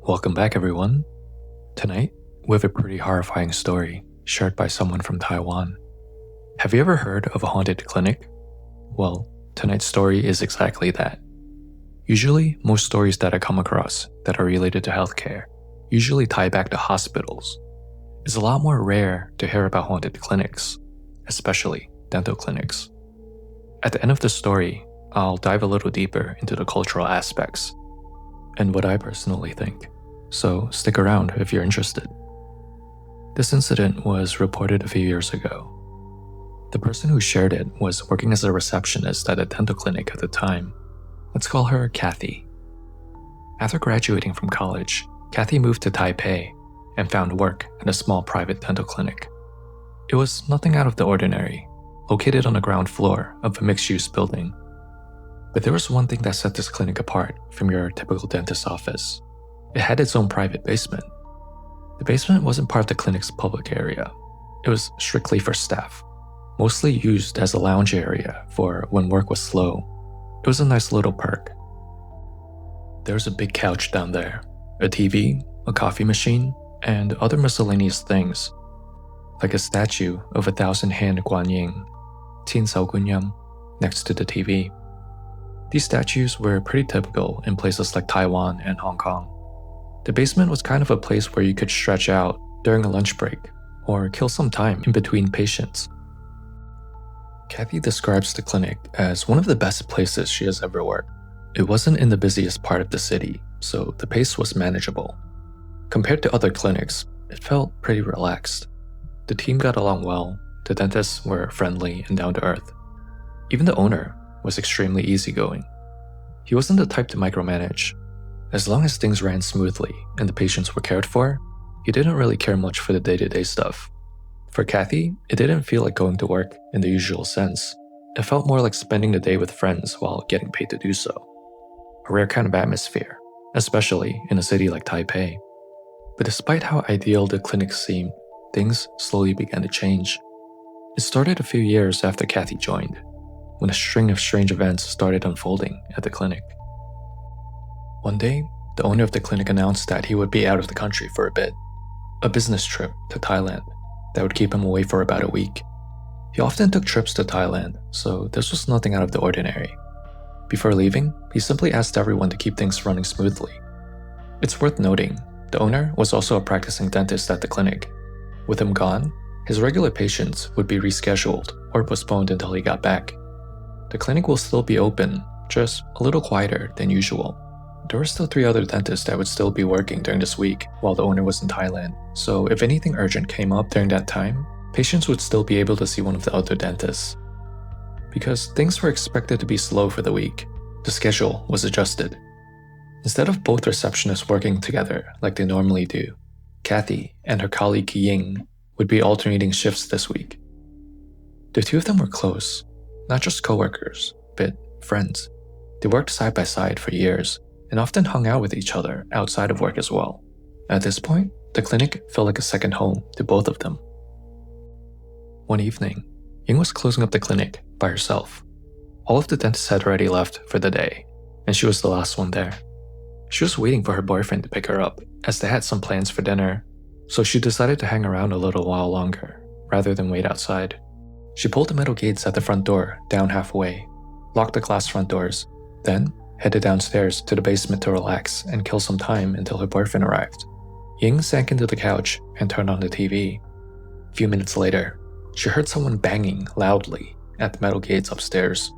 Welcome back, everyone. Tonight, we have a pretty horrifying story shared by someone from Taiwan. Have you ever heard of a haunted clinic? Well, tonight's story is exactly that. Usually, most stories that I come across that are related to healthcare usually tie back to hospitals. It's a lot more rare to hear about haunted clinics, especially dental clinics. At the end of the story, I'll dive a little deeper into the cultural aspects and what I personally think, so stick around if you're interested. This incident was reported a few years ago. The person who shared it was working as a receptionist at a dental clinic at the time. Let's call her Kathy. After graduating from college, Kathy moved to Taipei and found work at a small private dental clinic. It was nothing out of the ordinary, located on the ground floor of a mixed-use building. But there was one thing that set this clinic apart from your typical dentist's office. It had its own private basement. The basement wasn't part of the clinic's public area. It was strictly for staff, mostly used as a lounge area for when work was slow. It was a nice little perk. There was a big couch down there, a TV, a coffee machine, and other miscellaneous things, like a statue of 1,000-hand Guanyin, 10,000 next to the TV. These statues were pretty typical in places like Taiwan and Hong Kong. The basement was kind of a place where you could stretch out during a lunch break or kill some time in between patients. Kathy describes the clinic as one of the best places she has ever worked. It wasn't in the busiest part of the city, so the pace was manageable. Compared to other clinics, it felt pretty relaxed. The team got along well, the dentists were friendly and down to earth. Even the owner was extremely easygoing. He wasn't the type to micromanage. As long as things ran smoothly and the patients were cared for, he didn't really care much for the day-to-day stuff. For Kathy, it didn't feel like going to work in the usual sense. It felt more like spending the day with friends while getting paid to do so. A rare kind of atmosphere, especially in a city like Taipei. But despite how ideal the clinic seemed, things slowly began to change. It started a few years after Kathy joined, when a string of strange events started unfolding at the clinic. One day, the owner of the clinic announced that he would be out of the country for a bit, a business trip to Thailand that would keep him away for about a week. He often took trips to Thailand, so this was nothing out of the ordinary. Before leaving, he simply asked everyone to keep things running smoothly. It's worth noting, the owner was also a practicing dentist at the clinic. With him gone, his regular patients would be rescheduled or postponed until he got back. The clinic will still be open, just a little quieter than usual. There were still 3 other dentists that would still be working during this week while the owner was in Thailand, so if anything urgent came up during that time, patients would still be able to see one of the other dentists. Because things were expected to be slow for the week, the schedule was adjusted. Instead of both receptionists working together like they normally do, Kathy and her colleague Yeurng would be alternating shifts this week. The two of them were close, not just co-workers, but friends. They worked side by side for years and often hung out with each other outside of work as well. At this point, the clinic felt like a second home to both of them. One evening, Yeurng was closing up the clinic by herself. All of the dentists had already left for the day, and she was the last one there. She was waiting for her boyfriend to pick her up, as they had some plans for dinner, so she decided to hang around a little while longer, rather than wait outside. She pulled the metal gates at the front door down halfway, locked the glass front doors, then headed downstairs to the basement to relax and kill some time until her boyfriend arrived. Yeurng sank into the couch and turned on the TV. A few minutes later, she heard someone banging loudly at the metal gates upstairs.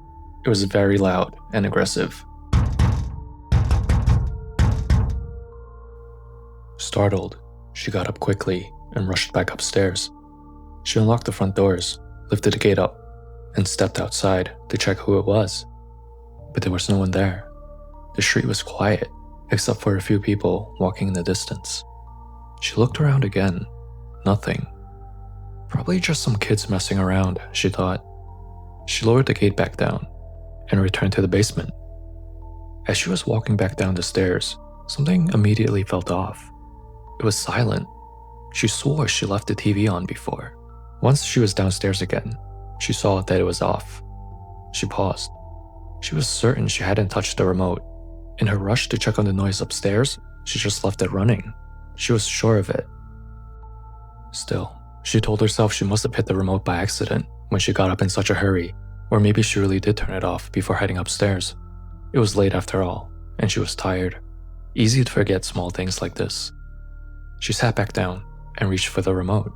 It was very loud and aggressive. Startled, she got up quickly and rushed back upstairs. She unlocked the front doors, lifted the gate up, and stepped outside to check who it was. But there was no one there. The street was quiet, except for a few people walking in the distance. She looked around again. Nothing. Probably just some kids messing around, she thought. She lowered the gate back down and returned to the basement. As she was walking back down the stairs, something immediately felt off. It was silent. She swore she left the TV on before. Once she was downstairs again, she saw that it was off. She paused. She was certain she hadn't touched the remote. In her rush to check on the noise upstairs, She just left it running. She was sure of it. Still, she told herself she must have hit the remote by accident when she got up in such a hurry, or maybe she really did turn it off before heading upstairs. It was late after all, and she was tired. Easy to forget small things like this. She sat back down and reached for the remote.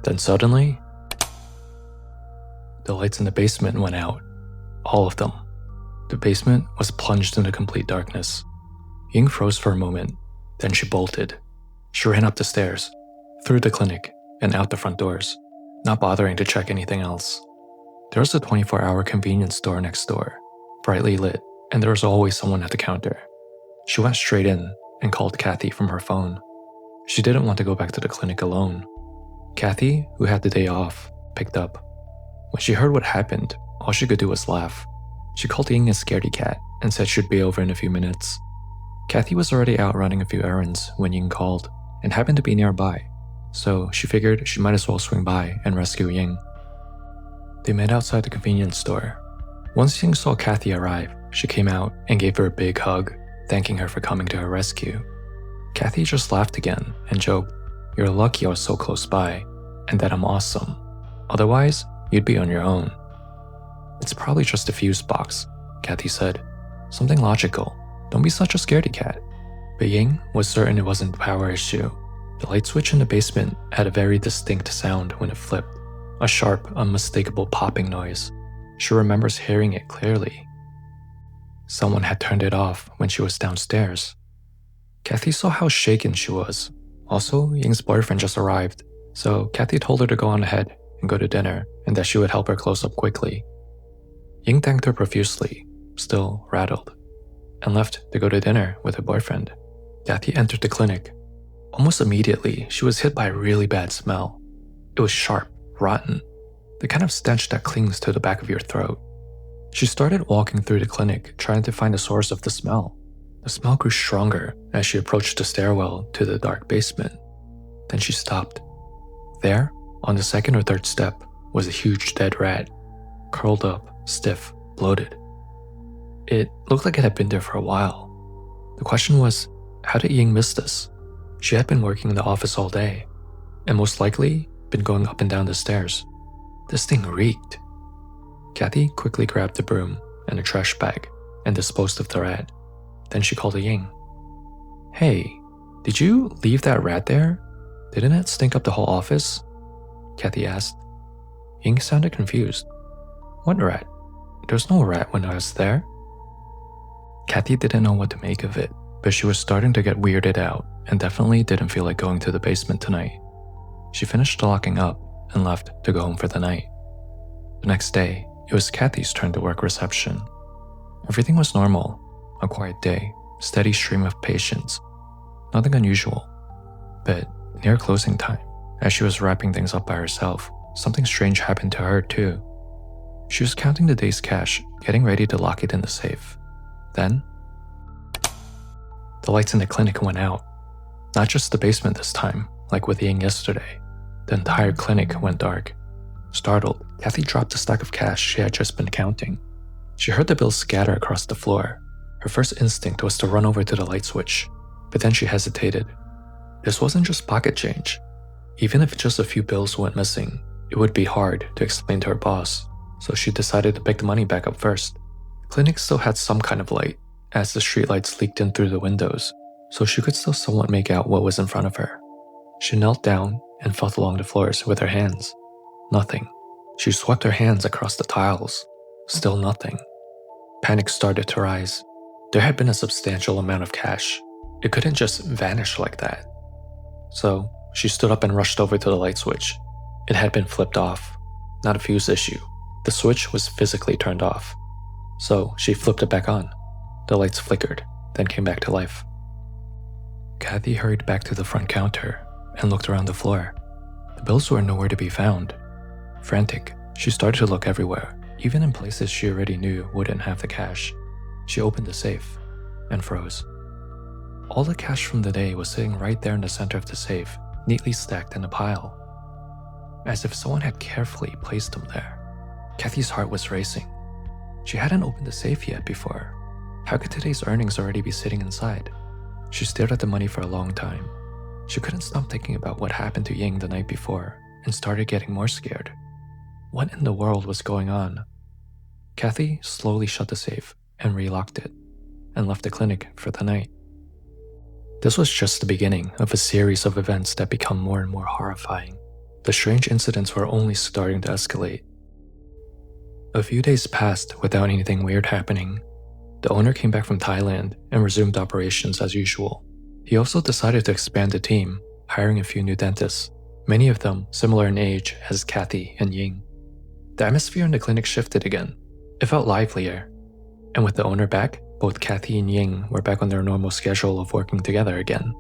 Then suddenly, the lights in the basement went out. All of them. The basement was plunged into complete darkness. Yeurng froze for a moment, then she bolted. She ran up the stairs, through the clinic, and out the front doors, not bothering to check anything else. There was a 24-hour convenience store next door, brightly lit, and there was always someone at the counter. She went straight in and called Kathy from her phone. She didn't want to go back to the clinic alone. Kathy, who had the day off, picked up. When she heard what happened, all she could do was laugh. She called Yeurng a scaredy cat and said she'd be over in a few minutes. Kathy was already out running a few errands when Yeurng called and happened to be nearby, so she figured she might as well swing by and rescue Yeurng. They met outside the convenience store. Once Yeurng saw Kathy arrive, she came out and gave her a big hug, thanking her for coming to her rescue. Kathy just laughed again and joked, "You're lucky I was so close by, and that I'm awesome. Otherwise, you'd be on your own." "It's probably just a fuse box," Kathy said. "Something logical. Don't be such a scaredy cat." But Yeurng was certain it wasn't the power issue. The light switch in the basement had a very distinct sound when it flipped, a sharp, unmistakable popping noise. She remembers hearing it clearly. Someone had turned it off when she was downstairs. Kathy saw how shaken she was. Also, Yeung's boyfriend just arrived, so Kathy told her to go on ahead and go to dinner and that she would help her close up quickly. Yeurng thanked her profusely, still rattled, and left to go to dinner with her boyfriend. Kathy entered the clinic. Almost immediately, she was hit by a really bad smell. It was sharp, rotten, the kind of stench that clings to the back of your throat. She started walking through the clinic, trying to find the source of the smell. The smell grew stronger as she approached the stairwell to the dark basement. Then she stopped. There, on the second or third step, was a huge dead rat, curled up, stiff, bloated. It looked like it had been there for a while. The question was, how did Yeurng miss this? She had been working in the office all day, and most likely been going up and down the stairs. This thing reeked. Kathy quickly grabbed the broom and a trash bag and disposed of the rat. Then she called to Yeurng. "Hey, did you leave that rat there? Didn't it stink up the whole office?" Kathy asked. Yeurng sounded confused. "What rat? There's no rat when I was there." Kathy didn't know what to make of it, but she was starting to get weirded out and definitely didn't feel like going to the basement tonight. She finished locking up and left to go home for the night. The next day, it was Kathy's turn to work reception. Everything was normal, a quiet day, steady stream of patients, nothing unusual. But near closing time, as she was wrapping things up by herself, something strange happened to her too. She was counting the day's cash, getting ready to lock it in the safe. Then, the lights in the clinic went out. Not just the basement this time, like with Yeurng yesterday. The entire clinic went dark. Startled, Kathy dropped the stack of cash she had just been counting. She heard the bills scatter across the floor. Her first instinct was to run over to the light switch, but then she hesitated. This wasn't just pocket change. Even if just a few bills went missing, it would be hard to explain to her boss, so she decided to pick the money back up first. The clinic still had some kind of light, as the streetlights leaked in through the windows, so she could still somewhat make out what was in front of her. She knelt down and felt along the floors with her hands. Nothing. She swept her hands across the tiles. Still nothing. Panic started to rise. There had been a substantial amount of cash. It couldn't just vanish like that. So, she stood up and rushed over to the light switch. It had been flipped off. Not a fuse issue. The switch was physically turned off. So, she flipped it back on. The lights flickered, then came back to life. Kathy hurried back to the front counter and looked around the floor. The bills were nowhere to be found. Frantic, she started to look everywhere, even in places she already knew wouldn't have the cash. She opened the safe and froze. All the cash from the day was sitting right there in the center of the safe, neatly stacked in a pile, as if someone had carefully placed them there. Kathy's heart was racing. She hadn't opened the safe yet before. How could today's earnings already be sitting inside? She stared at the money for a long time. She couldn't stop thinking about what happened to Ying the night before and started getting more scared. What in the world was going on? Kathy slowly shut the safe and relocked it and left the clinic for the night. This was just the beginning of a series of events that become more and more horrifying. The strange incidents were only starting to escalate. A few days passed without anything weird happening. The owner came back from Thailand and resumed operations as usual. He also decided to expand the team, hiring a few new dentists, many of them similar in age as Kathy and Ying. The atmosphere in the clinic shifted again. It felt livelier. And with the owner back, both Kathy and Ying were back on their normal schedule of working together again.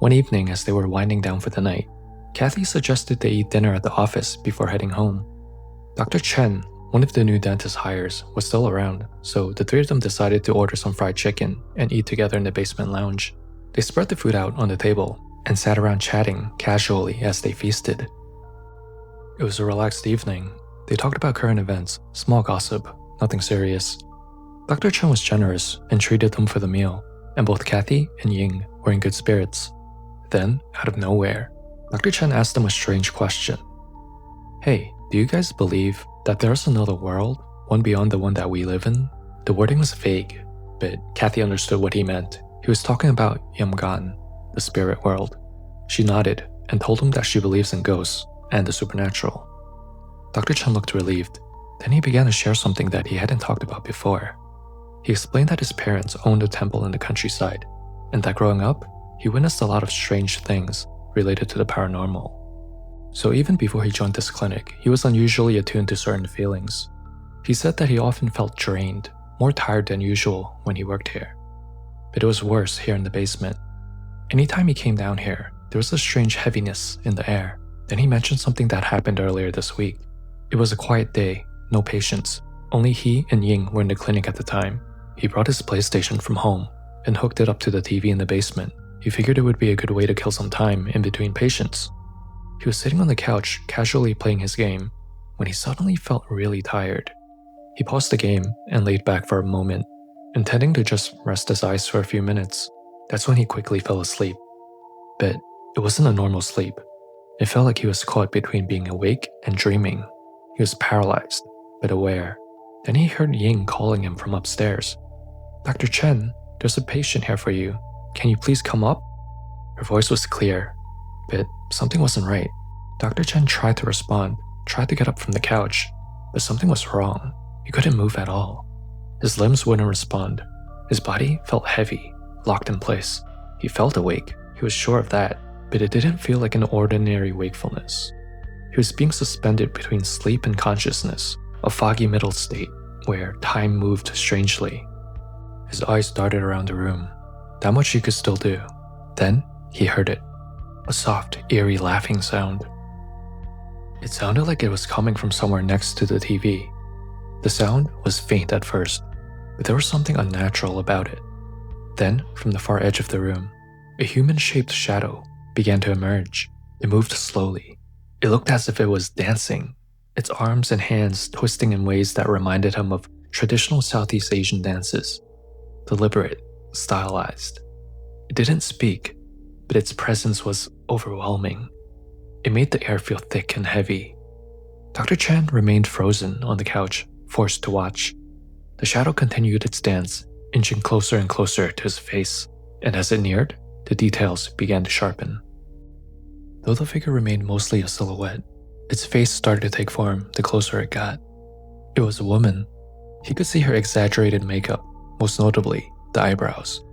One evening, as they were winding down for the night, Kathy suggested they eat dinner at the office before heading home. Dr. Chen, one of the new dentist hires, was still around, so the three of them decided to order some fried chicken and eat together in the basement lounge. They spread the food out on the table and sat around chatting casually as they feasted. It was a relaxed evening. They talked about current events, small gossip, nothing serious. Dr. Chen was generous and treated them for the meal, and both Kathy and Ying were in good spirits. Then, out of nowhere, Dr. Chen asked them a strange question. Hey, do you guys believe that there's another world, one beyond the one that we live in? The wording was vague, but Kathy understood what he meant. He was talking about Yeurng, the spirit world. She nodded and told him that she believes in ghosts and the supernatural. Dr. Chen looked relieved. Then he began to share something that he hadn't talked about before. He explained that his parents owned a temple in the countryside, and that growing up, he witnessed a lot of strange things related to the paranormal. So even before he joined this clinic, he was unusually attuned to certain feelings. He said that he often felt drained, more tired than usual when he worked here. But it was worse here in the basement. Anytime he came down here, there was a strange heaviness in the air. Then he mentioned something that happened earlier this week. It was a quiet day, no patients. Only he and Ying were in the clinic at the time. He brought his PlayStation from home and hooked it up to the TV in the basement. He figured it would be a good way to kill some time in between patients. He was sitting on the couch, casually playing his game, when he suddenly felt really tired. He paused the game and laid back for a moment, intending to just rest his eyes for a few minutes. That's when he quickly fell asleep. But it wasn't a normal sleep. It felt like he was caught between being awake and dreaming. He was paralyzed, but aware. Then he heard Ying calling him from upstairs. Dr. Chen, there's a patient here for you. Can you please come up? Her voice was clear, but something wasn't right. Dr. Chen tried to respond, tried to get up from the couch, but something was wrong. He couldn't move at all. His limbs wouldn't respond. His body felt heavy, locked in place. He felt awake, he was sure of that, but it didn't feel like an ordinary wakefulness. He was being suspended between sleep and consciousness, a foggy middle state where time moved strangely. His eyes darted around the room. That much he could still do. Then he heard it, a soft, eerie laughing sound. It sounded like it was coming from somewhere next to the TV. The sound was faint at first, but there was something unnatural about it. Then, from the far edge of the room, a human-shaped shadow began to emerge. It moved slowly. It looked as if it was dancing, its arms and hands twisting in ways that reminded him of traditional Southeast Asian dances. Deliberate, stylized. It didn't speak, but its presence was overwhelming. It made the air feel thick and heavy. Dr. Chen remained frozen on the couch, forced to watch. The shadow continued its dance, inching closer and closer to his face, and as it neared, the details began to sharpen. Though the figure remained mostly a silhouette, its face started to take form the closer it got. It was a woman. He could see her exaggerated makeup, most notably the eyebrows,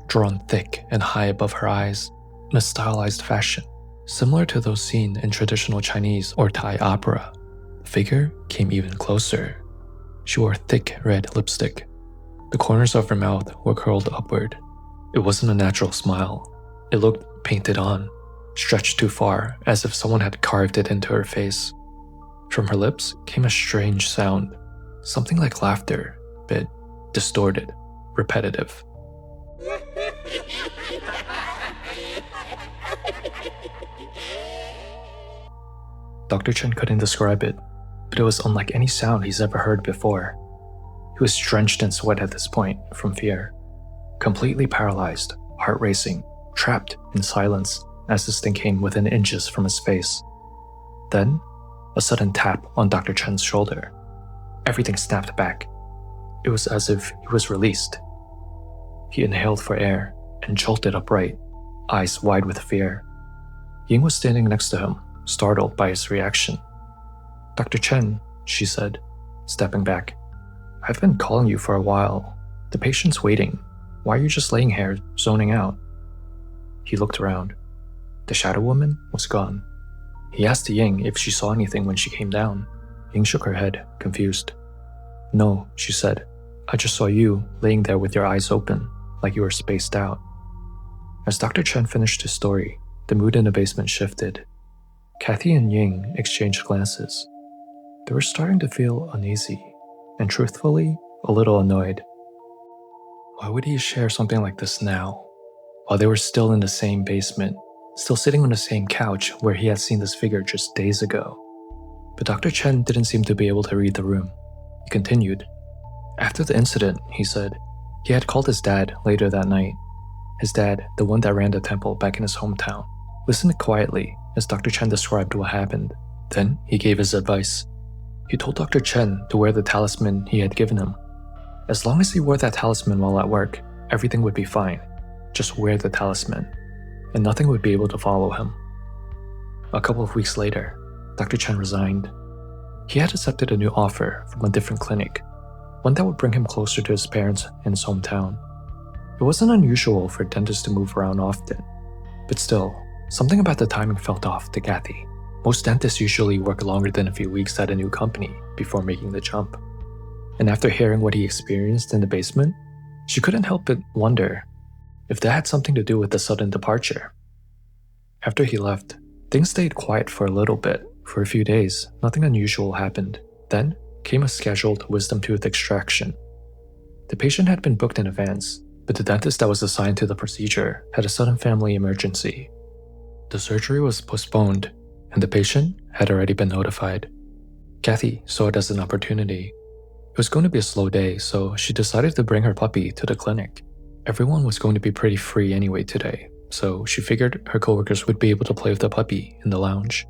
drawn thick and high above her eyes in a stylized fashion, similar to those seen in traditional Chinese or Thai opera. The figure came even closer. She wore thick red lipstick. The corners of her mouth were curled upward. It wasn't a natural smile. It looked painted on, stretched too far, as if someone had carved it into her face. From her lips came a strange sound, something like laughter, but distorted, repetitive. Dr. Chen couldn't describe it, but it was unlike any sound he's ever heard before. He was drenched in sweat at this point from fear. Completely paralyzed, heart racing, trapped in silence as this thing came within inches from his face. Then, a sudden tap on Dr. Chen's shoulder. Everything snapped back. It was as if he was released. He inhaled for air and jolted upright, eyes wide with fear. Ying was standing next to him, startled by his reaction. "Dr. Chen," she said, stepping back. "I've been calling you for a while. The patient's waiting. Why are you just laying here, zoning out?" He looked around. The shadow woman was gone. He asked Ying if she saw anything when she came down. Ying shook her head, confused. "No," she said. "I just saw you laying there with your eyes open, like you were spaced out." As Dr. Chen finished his story, the mood in the basement shifted. Kathy and Ying exchanged glances. They were starting to feel uneasy, and truthfully, a little annoyed. Why would he share something like this now, while they were still in the same basement, still sitting on the same couch where he had seen this figure just days ago? But Dr. Chen didn't seem to be able to read the room. He continued. After the incident, he said, he had called his dad later that night. His dad, the one that ran the temple back in his hometown, listened quietly as Dr. Chen described what happened. Then he gave his advice. He told Dr. Chen to wear the talisman he had given him. As long as he wore that talisman while at work, everything would be fine. Just wear the talisman, and nothing would be able to follow him. A couple of weeks later, Dr. Chen resigned. He had accepted a new offer from a different clinic, one that would bring him closer to his parents in his hometown. It wasn't unusual for dentists to move around often, but still, something about the timing felt off to Kathy. Most dentists usually work longer than a few weeks at a new company before making the jump. And after hearing what he experienced in the basement, she couldn't help but wonder if that had something to do with the sudden departure. After he left, things stayed quiet for a little bit. For a few days, nothing unusual happened. Then came a scheduled wisdom tooth extraction. The patient had been booked in advance, but the dentist that was assigned to the procedure had a sudden family emergency. The surgery was postponed, and the patient had already been notified. Kathy saw it as an opportunity. It was going to be a slow day, so she decided to bring her puppy to the clinic. Everyone was going to be pretty free anyway today, so she figured her coworkers would be able to play with the puppy in the lounge.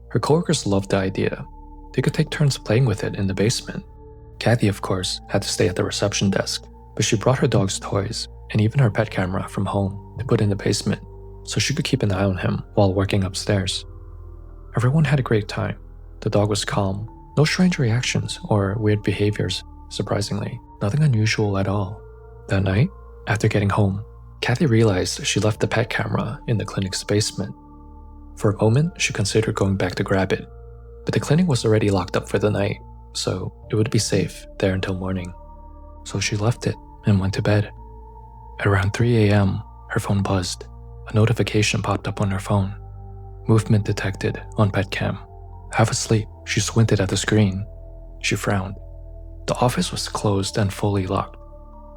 Her coworkers loved the idea. They could take turns playing with it in the basement. Kathy, of course, had to stay at the reception desk, but she brought her dog's toys and even her pet camera from home to put in the basement so she could keep an eye on him while working upstairs. Everyone had a great time. The dog was calm, no strange reactions or weird behaviors, surprisingly, nothing unusual at all. That night, after getting home, Kathy realized she left the pet camera in the clinic's basement. For a moment, she considered going back to grab it, but the clinic was already locked up for the night, so it would be safe there until morning. So she left it and went to bed. At around 3 a.m., her phone buzzed. A notification popped up on her phone. Movement detected on PetCam. Half asleep, she squinted at the screen. She frowned. The office was closed and fully locked.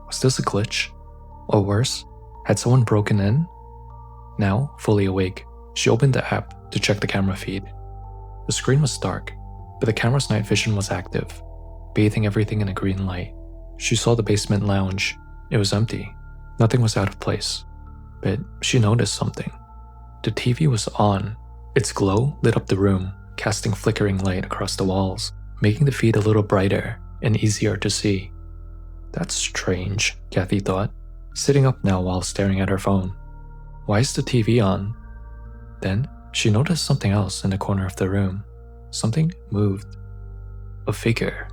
Was this a glitch? Or worse, had someone broken in? Now, fully awake, she opened the app to check the camera feed. The screen was dark, but the camera's night vision was active, bathing everything in a green light. She saw the basement lounge. It was empty. Nothing was out of place. But she noticed something. The TV was on. Its glow lit up the room, casting flickering light across the walls, making the feed a little brighter and easier to see. That's strange, Kathy thought, sitting up now while staring at her phone. Why is the TV on? Then she noticed something else in the corner of the room. Something moved. A figure.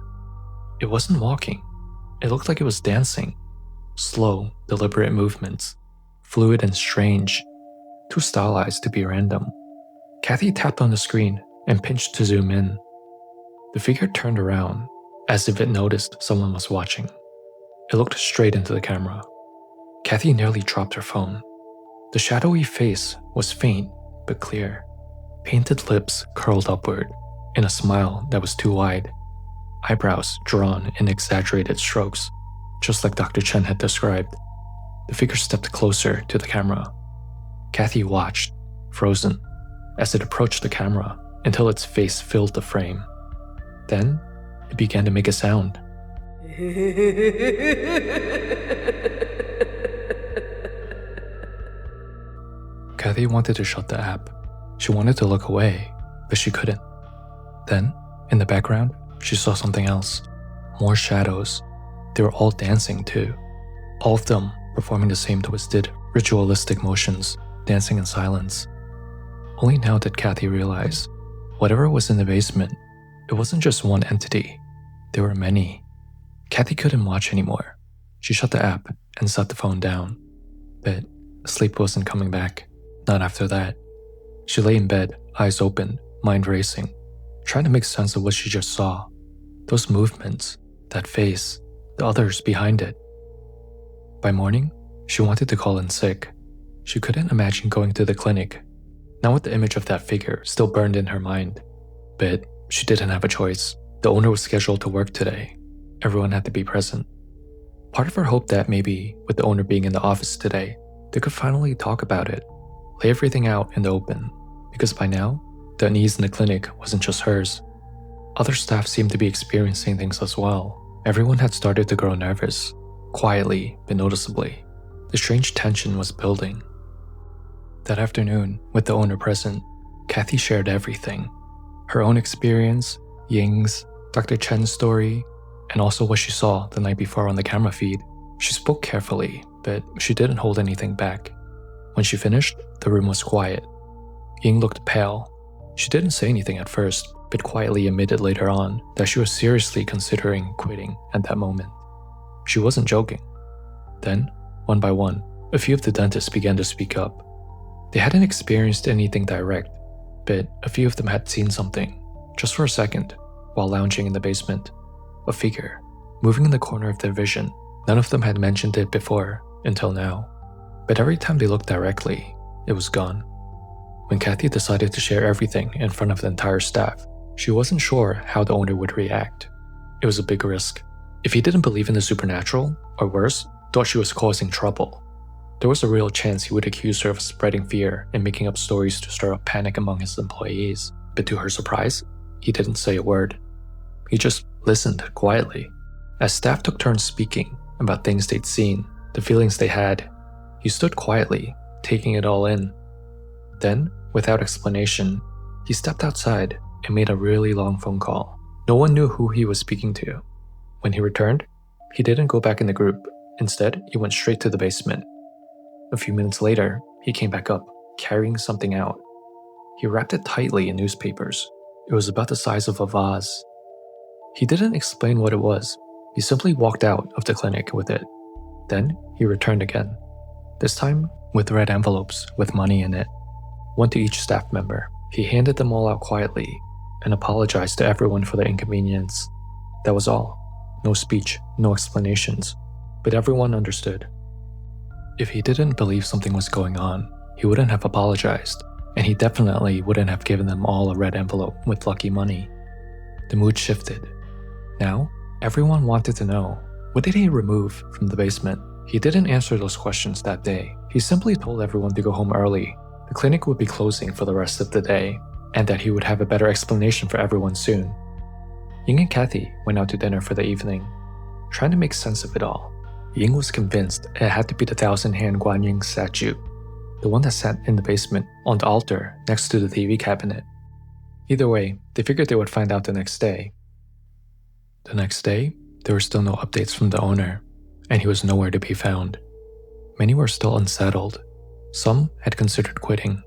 It wasn't walking. It looked like it was dancing. Slow, deliberate movements. Fluid and strange. Too stylized to be random. Kathy tapped on the screen and pinched to zoom in. The figure turned around, as if it noticed someone was watching. It looked straight into the camera. Kathy nearly dropped her phone. The shadowy face was faint but clear. Painted lips curled upward in a smile that was too wide. Eyebrows drawn in exaggerated strokes, just like Dr. Chen had described. The figure stepped closer to the camera. Kathy watched, frozen, as it approached the camera until its face filled the frame. Then, it began to make a sound. Kathy wanted to shut the app. She wanted to look away, but she couldn't. Then, in the background, she saw something else. More shadows. They were all dancing too. All of them performing the same twisted, ritualistic motions, dancing in silence. Only now did Kathy realize, whatever was in the basement, it wasn't just one entity. There were many. Kathy couldn't watch anymore. She shut the app and set the phone down. But sleep wasn't coming back. Not after that. She lay in bed, eyes open, mind racing, trying to make sense of what she just saw. Those movements, that face, the others behind it. By morning, she wanted to call in sick. She couldn't imagine going to the clinic, not with the image of that figure still burned in her mind. But she didn't have a choice. The owner was scheduled to work today. Everyone had to be present. Part of her hoped that maybe, with the owner being in the office today, they could finally talk about it, lay everything out in the open, because by now, the unease in the clinic wasn't just hers. Other staff seemed to be experiencing things as well. Everyone had started to grow nervous, quietly but noticeably. The strange tension was building. That afternoon, with the owner present, Kathy shared everything. Her own experience, Ying's, Dr. Chen's story, and also what she saw the night before on the camera feed. She spoke carefully, but she didn't hold anything back. When she finished, the room was quiet. Ying looked pale. She didn't say anything at first, but quietly admitted later on that she was seriously considering quitting at that moment. She wasn't joking. Then, one by one, a few of the dentists began to speak up. They hadn't experienced anything direct, but a few of them had seen something, just for a second, while lounging in the basement. A figure, moving in the corner of their vision. None of them had mentioned it before, until now. But every time they looked directly, it was gone. When Kathy decided to share everything in front of the entire staff, she wasn't sure how the owner would react. It was a big risk. If he didn't believe in the supernatural, or worse, thought she was causing trouble, there was a real chance he would accuse her of spreading fear and making up stories to stir up panic among his employees. But to her surprise, he didn't say a word. He just listened quietly. As staff took turns speaking about things they'd seen, the feelings they had, he stood quietly, taking it all in. Then, without explanation, he stepped outside and made a really long phone call. No one knew who he was speaking to. When he returned, he didn't go back in the group. Instead, he went straight to the basement. A few minutes later, he came back up, carrying something out. He wrapped it tightly in newspapers. It was about the size of a vase. He didn't explain what it was. He simply walked out of the clinic with it. Then, he returned again. This time, with red envelopes with money in it. One to each staff member. He handed them all out quietly and apologized to everyone for the inconvenience. That was all. No speech, no explanations. But everyone understood. If he didn't believe something was going on, he wouldn't have apologized, and he definitely wouldn't have given them all a red envelope with lucky money. The mood shifted. Now, everyone wanted to know, what did he remove from the basement? He didn't answer those questions that day. He simply told everyone to go home early. The clinic would be closing for the rest of the day, and that he would have a better explanation for everyone soon. Ying and Kathy went out to dinner for the evening, trying to make sense of it all. Ying was convinced it had to be the 1,000-hand Guanyin statue, the one that sat in the basement on the altar next to the TV cabinet. Either way, they figured they would find out the next day. The next day, there were still no updates from the owner, and he was nowhere to be found. Many were still unsettled. Some had considered quitting.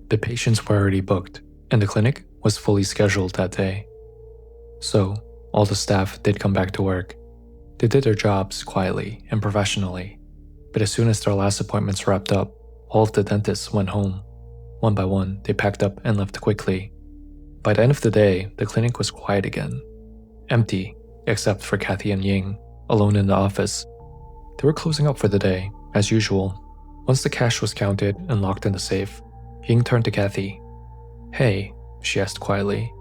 The patients were already booked, and the clinic was fully scheduled that day. So, all the staff did come back to work. They did their jobs quietly and professionally, but as soon as their last appointments wrapped up, all of the dentists went home. One by one, they packed up and left quickly. By the end of the day, the clinic was quiet again. Empty, except for Kathy and Ying, alone in the office. They were closing up for the day, as usual. Once the cash was counted and locked in the safe, Ying turned to Kathy. "Hey," she asked quietly,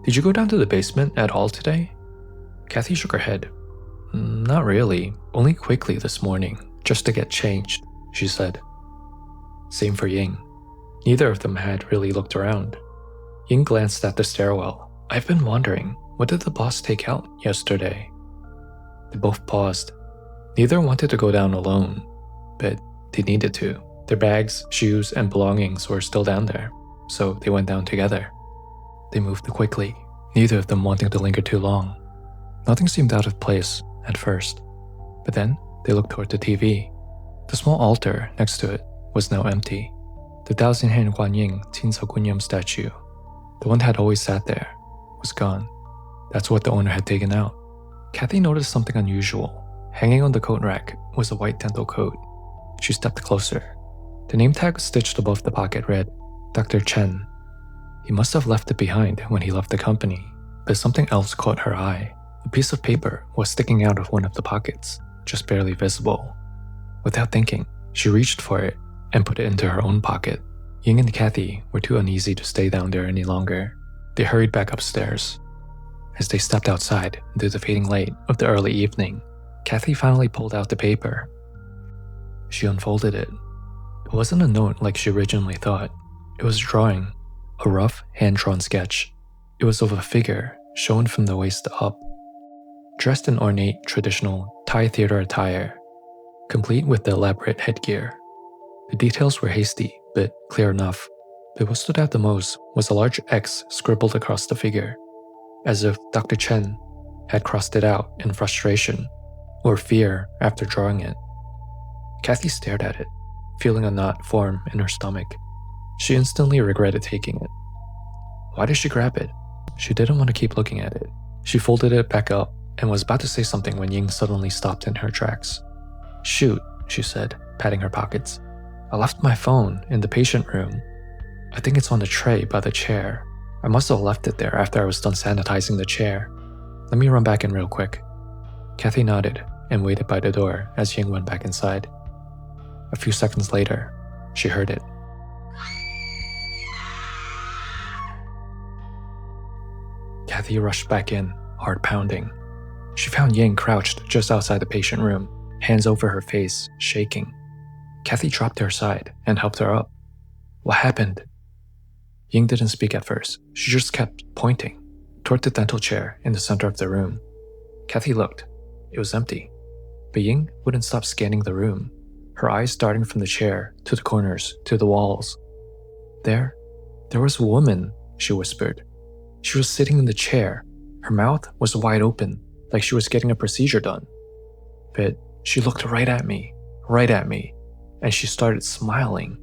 "did you go down to the basement at all today?" Kathy shook her head. "Not really, only quickly this morning, just to get changed," she said. Same for Ying. Neither of them had really looked around. Ying glanced at the stairwell. "I've been wondering, what did the boss take out yesterday?" They both paused. Neither wanted to go down alone, but they needed to. Their bags, shoes, and belongings were still down there, so they went down together. They moved quickly, neither of them wanting to linger too long. Nothing seemed out of place at first, but then they looked toward the TV. The small altar next to it was now empty. The Yeurng Gwai Chai statue, the one that had always sat there, was gone. That's what the owner had taken out. Kathy noticed something unusual. Hanging on the coat rack was a white dental coat. She stepped closer. The name tag stitched above the pocket read, Dr. Chen. He must have left it behind when he left the company, but something else caught her eye. A piece of paper was sticking out of one of the pockets, just barely visible. Without thinking, she reached for it and put it into her own pocket. Ying and Kathy were too uneasy to stay down there any longer. They hurried back upstairs. As they stepped outside into the fading light of the early evening, Kathy finally pulled out the paper. She unfolded it. It wasn't a note like she originally thought. It was a drawing, a rough, hand-drawn sketch. It was of a figure shown from the waist up, dressed in ornate, traditional Thai theater attire, complete with the elaborate headgear. The details were hasty, but clear enough. But what stood out the most was a large X scribbled across the figure, as if Dr. Chen had crossed it out in frustration or fear after drawing it. Kathy stared at it, feeling a knot form in her stomach. She instantly regretted taking it. Why did she grab it? She didn't want to keep looking at it. She folded it back up and was about to say something when Ying suddenly stopped in her tracks. "Shoot," she said, patting her pockets. "I left my phone in the patient room. I think it's on the tray by the chair. I must have left it there after I was done sanitizing the chair. Let me run back in real quick." Kathy nodded and waited by the door as Ying went back inside. A few seconds later, she heard it. Kathy rushed back in, heart pounding. She found Ying crouched just outside the patient room, hands over her face, shaking. Kathy dropped to her side and helped her up. "What happened?" Ying didn't speak at first. She just kept pointing toward the dental chair in the center of the room. Kathy looked. It was empty. But Ying wouldn't stop scanning the room, her eyes darting from the chair to the corners to the walls. There was a woman, she whispered. She was sitting in the chair. Her mouth was wide open, like she was getting a procedure done. But she looked right at me, and she started smiling.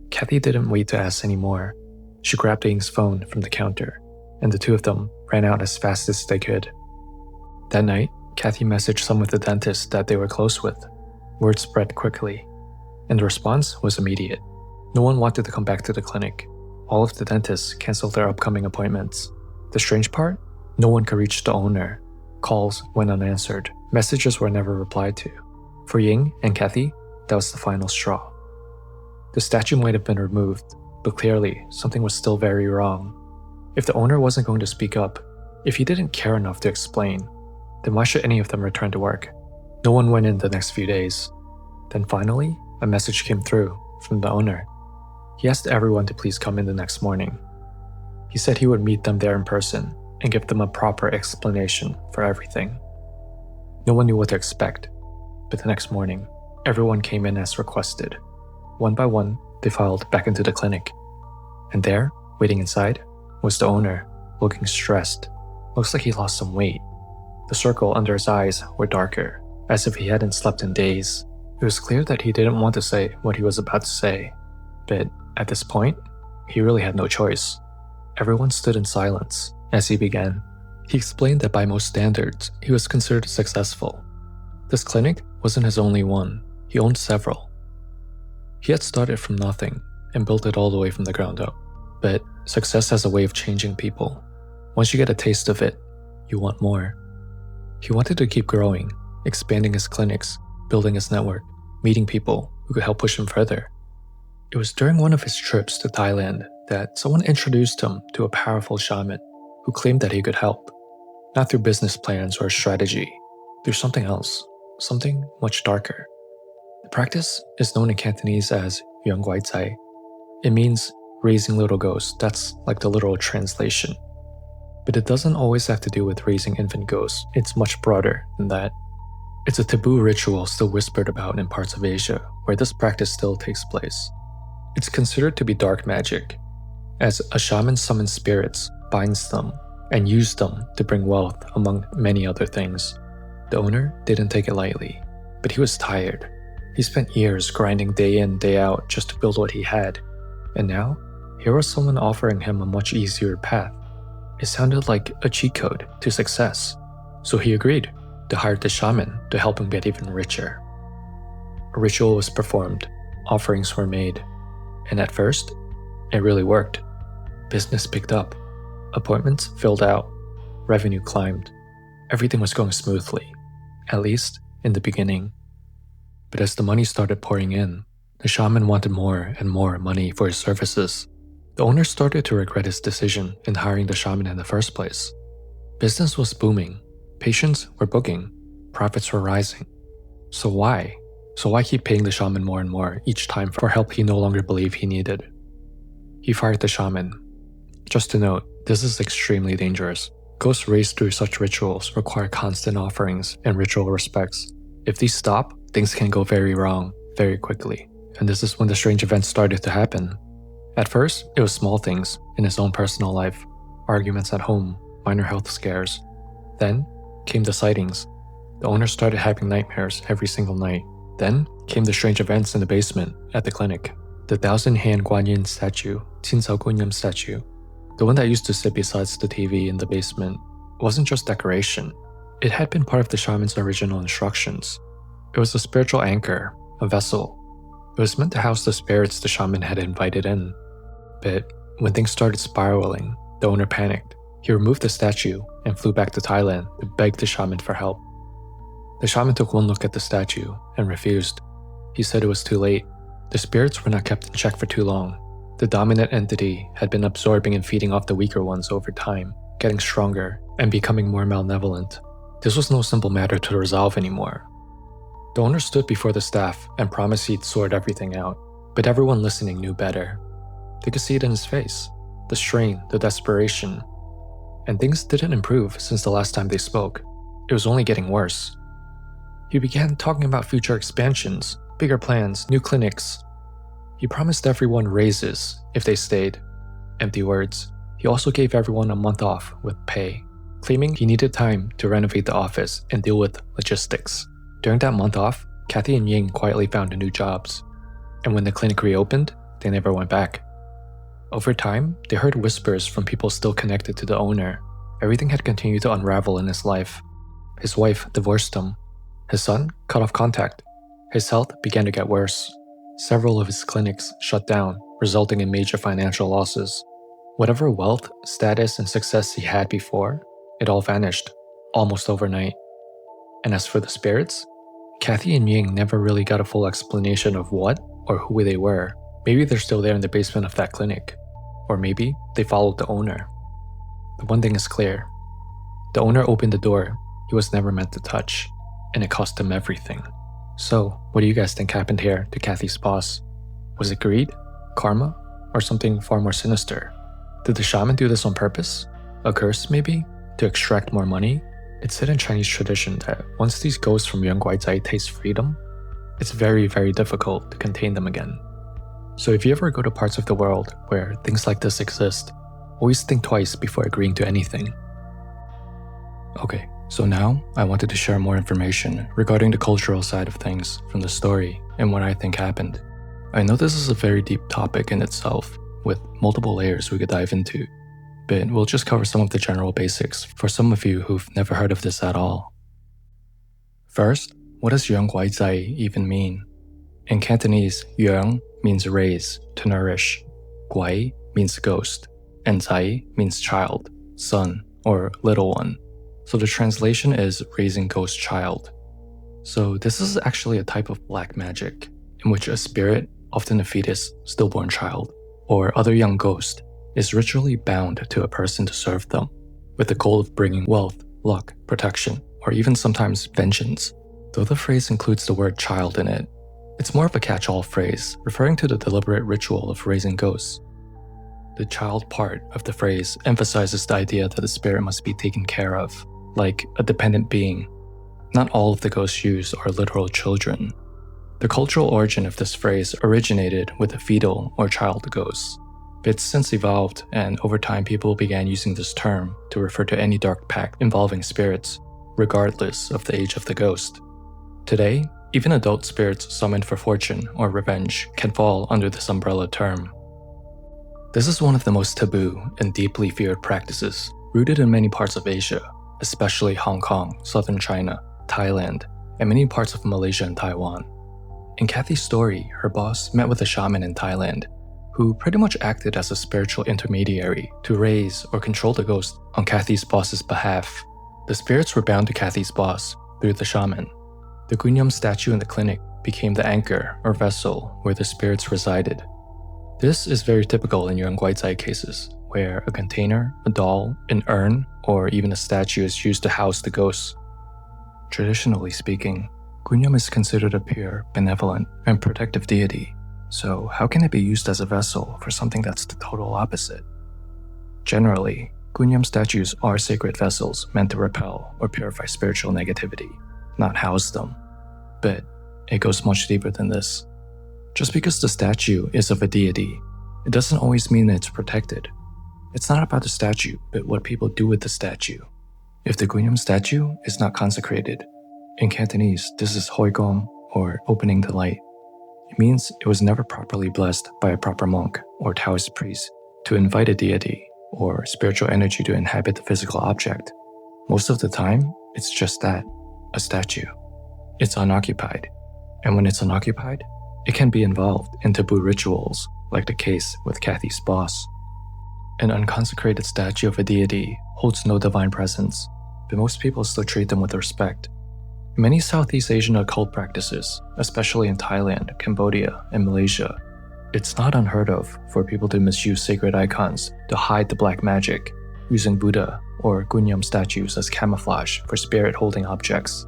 Kathy didn't wait to ask any more. She grabbed Ying's phone from the counter, and the two of them ran out as fast as they could. That night, Kathy messaged some of the dentists that they were close with. Word spread quickly, and the response was immediate. No one wanted to come back to the clinic. All of the dentists canceled their upcoming appointments. The strange part? No one could reach the owner. Calls went unanswered. Messages were never replied to. For Ying and Kathy, that was the final straw. The statue might have been removed, but clearly something was still very wrong. If the owner wasn't going to speak up, if he didn't care enough to explain, then why should any of them return to work? No one went in the next few days. Then finally, a message came through from the owner. He asked everyone to please come in the next morning. He said he would meet them there in person and give them a proper explanation for everything. No one knew what to expect, but the next morning, everyone came in as requested. One by one, they filed back into the clinic. And there, waiting inside, was the owner, looking stressed. Looks like he lost some weight. The circle under his eyes were darker, as if he hadn't slept in days. It was clear that he didn't want to say what he was about to say, but at this point, he really had no choice. Everyone stood in silence as he began. He explained that by most standards, he was considered successful. This clinic wasn't his only one. He owned several. He had started from nothing and built it all the way from the ground up. But success has a way of changing people. Once you get a taste of it, you want more. He wanted to keep growing, expanding his clinics, building his network, meeting people who could help push him further. It was during one of his trips to Thailand that someone introduced him to a powerful shaman who claimed that he could help, not through business plans or strategy, through something else, something much darker. The practice is known in Cantonese as Yeurng Gwai Chai. It means raising little ghosts. That's like the literal translation. But it doesn't always have to do with raising infant ghosts. It's much broader than that. It's a taboo ritual still whispered about in parts of Asia, where this practice still takes place. It's considered to be dark magic, as a shaman summons spirits, binds them, and used them to bring wealth among many other things. The owner didn't take it lightly, but he was tired. He spent years grinding day in, day out just to build what he had, and now, here was someone offering him a much easier path. It sounded like a cheat code to success, so he agreed to hire the shaman to help him get even richer. A ritual was performed, offerings were made, and at first, it really worked. Business picked up, appointments filled out, revenue climbed. Everything was going smoothly, at least in the beginning. But as the money started pouring in, the shaman wanted more and more money for his services. The owner started to regret his decision in hiring the shaman in the first place. Business was booming, patients were booking, profits were rising. So why? Why keep paying the shaman more and more each time for help he no longer believed he needed? He fired the shaman. Just to note, this is extremely dangerous. Ghosts raised through such rituals require constant offerings and ritual respects. If these stop, things can go very wrong very quickly. And this is when the strange events started to happen. At first, it was small things in his own personal life, arguments at home, minor health scares. Then came the sightings. The owner started having nightmares every single night. Then came the strange events in the basement at the clinic. The 1,000-hand Guanyin statue, Guanyin statue, the one that used to sit beside the TV in the basement, wasn't just decoration. It had been part of the shaman's original instructions. It was a spiritual anchor, a vessel. It was meant to house the spirits the shaman had invited in. But when things started spiraling, the owner panicked. He removed the statue and flew back to Thailand to beg the shaman for help. The shaman took one look at the statue and refused. He said it was too late. The spirits were not kept in check for too long. The dominant entity had been absorbing and feeding off the weaker ones over time, getting stronger and becoming more malevolent. This was no simple matter to resolve anymore. The owner stood before the staff and promised he'd sort everything out, but everyone listening knew better. They could see it in his face, the strain, the desperation. And things didn't improve since the last time they spoke. It was only getting worse. He began talking about future expansions, bigger plans, new clinics. He promised everyone raises if they stayed. Empty words. He also gave everyone a month off with pay, claiming he needed time to renovate the office and deal with logistics. During that month off, Kathy and Yeurng quietly found new jobs. And when the clinic reopened, they never went back. Over time, they heard whispers from people still connected to the owner. Everything had continued to unravel in his life. His wife divorced him. His son cut off contact. His health began to get worse. Several of his clinics shut down, resulting in major financial losses. Whatever wealth, status, and success he had before, it all vanished, almost overnight. And as for the spirits, Kathy and Yeurng never really got a full explanation of what or who they were. Maybe they're still there in the basement of that clinic. Or maybe they followed the owner. But one thing is clear. The owner opened the door he was never meant to touch, and it cost him everything. So, what do you guys think happened here to Kathy's boss? Was it greed, karma, or something far more sinister? Did the shaman do this on purpose? A curse, maybe? To extract more money? It's said in Chinese tradition that once these ghosts from Yeurng Gwai Chai taste freedom, it's very, very difficult to contain them again. So if you ever go to parts of the world where things like this exist, always think twice before agreeing to anything. Okay, so now I wanted to share more information regarding the cultural side of things from the story and what I think happened. I know this is a very deep topic in itself, with multiple layers we could dive into, but we'll just cover some of the general basics for some of you who've never heard of this at all. First, what does Yeurng Gwai Chai even mean? In Cantonese, Yeurng means raise, to nourish, Gwai means ghost, and Chai means child, son, or little one. So the translation is raising ghost child. So this is actually a type of black magic, in which a spirit, often a fetus, stillborn child, or other young ghost, is ritually bound to a person to serve them, with the goal of bringing wealth, luck, protection, or even sometimes vengeance. Though the phrase includes the word child in it, it's more of a catch-all phrase, referring to the deliberate ritual of raising ghosts. The child part of the phrase emphasizes the idea that the spirit must be taken care of, like a dependent being. Not all of the ghosts used are literal children. The cultural origin of this phrase originated with the fetal or child ghosts. It's since evolved, and over time people began using this term to refer to any dark pact involving spirits, regardless of the age of the ghost. Today, even adult spirits summoned for fortune or revenge can fall under this umbrella term. This is one of the most taboo and deeply feared practices, rooted in many parts of Asia, especially Hong Kong, southern China, Thailand, and many parts of Malaysia and Taiwan. In Kathy's story, her boss met with a shaman in Thailand, who pretty much acted as a spiritual intermediary to raise or control the ghost on Kathy's boss's behalf. The spirits were bound to Kathy's boss through the shaman. The Guanyin statue in the clinic became the anchor or vessel where the spirits resided. This is very typical in Yeurng Gwai Chai cases, where a container, a doll, an urn, or even a statue is used to house the ghosts. Traditionally speaking, Guanyin is considered a pure, benevolent, and protective deity. So how can it be used as a vessel for something that's the total opposite? Generally, Guanyin statues are sacred vessels meant to repel or purify spiritual negativity, not house them. But it goes much deeper than this. Just because the statue is of a deity, it doesn't always mean that it's protected. It's not about the statue, but what people do with the statue. If the Guanyin statue is not consecrated, in Cantonese this is hoi gong, or opening the light. It means it was never properly blessed by a proper monk or Taoist priest to invite a deity or spiritual energy to inhabit the physical object. Most of the time, it's just that, a statue. It's unoccupied, and when it's unoccupied, it can be involved in taboo rituals, like the case with Kathy's boss. An unconsecrated statue of a deity holds no divine presence, but most people still treat them with respect. In many Southeast Asian occult practices, especially in Thailand, Cambodia, and Malaysia, it's not unheard of for people to misuse sacred icons to hide the black magic, using Buddha or Guanyin statues as camouflage for spirit-holding objects.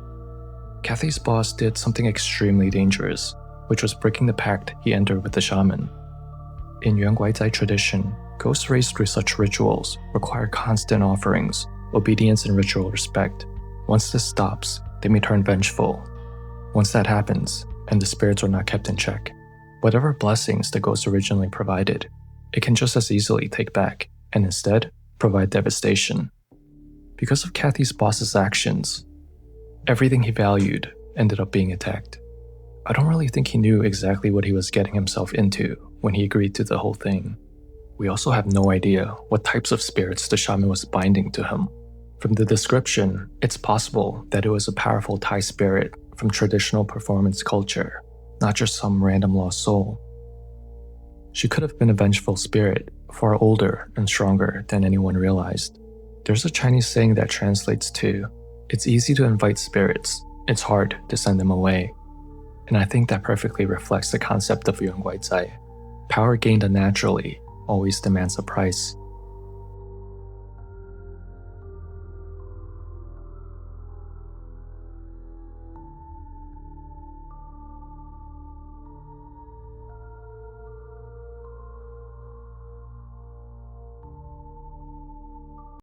Kathy's boss did something extremely dangerous, which was breaking the pact he entered with the shaman. In Yeurng Gwai Chai tradition, ghosts raised through such rituals require constant offerings, obedience, and ritual respect. Once this stops, they may turn vengeful. Once that happens, and the spirits are not kept in check, whatever blessings the ghost originally provided, it can just as easily take back, and instead, provide devastation. Because of Kathy's boss's actions, everything he valued ended up being attacked. I don't really think he knew exactly what he was getting himself into when he agreed to the whole thing. We also have no idea what types of spirits the shaman was binding to him. From the description, it's possible that it was a powerful Thai spirit from traditional performance culture, not just some random lost soul. She could have been a vengeful spirit, far older and stronger than anyone realized. There's a Chinese saying that translates to, "It's easy to invite spirits, it's hard to send them away." And I think that perfectly reflects the concept of Yeurng Gwai Chai. Power gained unnaturally always demands a price.